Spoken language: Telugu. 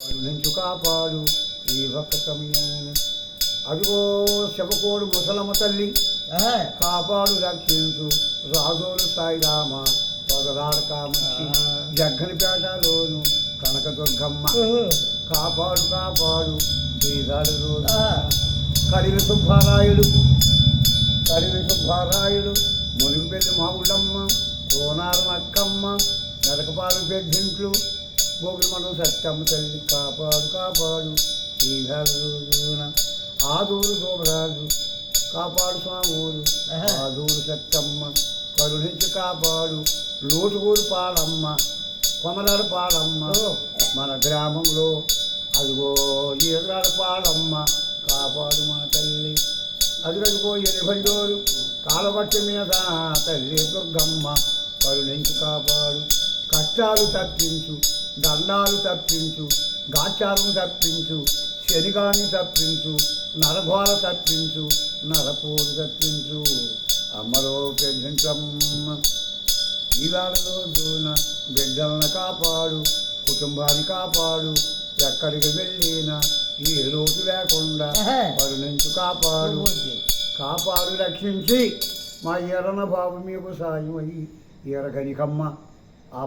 నుంచి కాపాడు ఈ భక్త సమయాన. అదిగో శవకోడు ముసలమ్మ తల్లి కాపాడు రక్షించు రాజోలు సాయిరామ పగరాడ కామచ్చి జగ్గనిపేటలోను కనకదుర్గమ్మ కాపాడు కాపాడు శ్రీరాడు రోజు. కడివి సుబ్బారాయుడు మునిగి పెళ్లి మావుళ్ళమ్మ కోనారు అక్కమ్మ నరకపాలు పెద్దింట్లు గోగులు మనం సత్యమ్మ తల్లి కాపాడు కాపాడు శ్రీరాడు రోజున. ఆదూరు శోభరాజు కాపాడు స్వామూరు ఆదూరు సత్తమ్మ కరుణించి కాపాడు లోటుగూరు పాలమ్మ కొమరాడు పాలమ్మ మన గ్రామంలో అదిగో ఈరాడు పాలమ్మ కాపాడు మా తల్లి. అదిగదిగో ఎనిబండోరు కాలబట్టి మీద తల్లి దుర్గమ్మ కరుణించి కాపాడు. కష్టాలు తప్పించు దండాలు తప్పించు గాచారం తప్పించు శనిగాని తప్పించు నరఘోర తప్పించు నరపోరు తప్పించు అమ్మలో పెంచమ్మ. ఇవాళ రోజున బిడ్డలను కాపాడు కుటుంబాన్ని కాపాడు ఎక్కడికి వెళ్ళినా ఏ లోటు లేకుండా కరుణించు కాపాడు కాపాడు రక్షించి మా ఎర్రన బాబు మీకు సాయం అయ్యి ఎరగనికమ్మ ఆ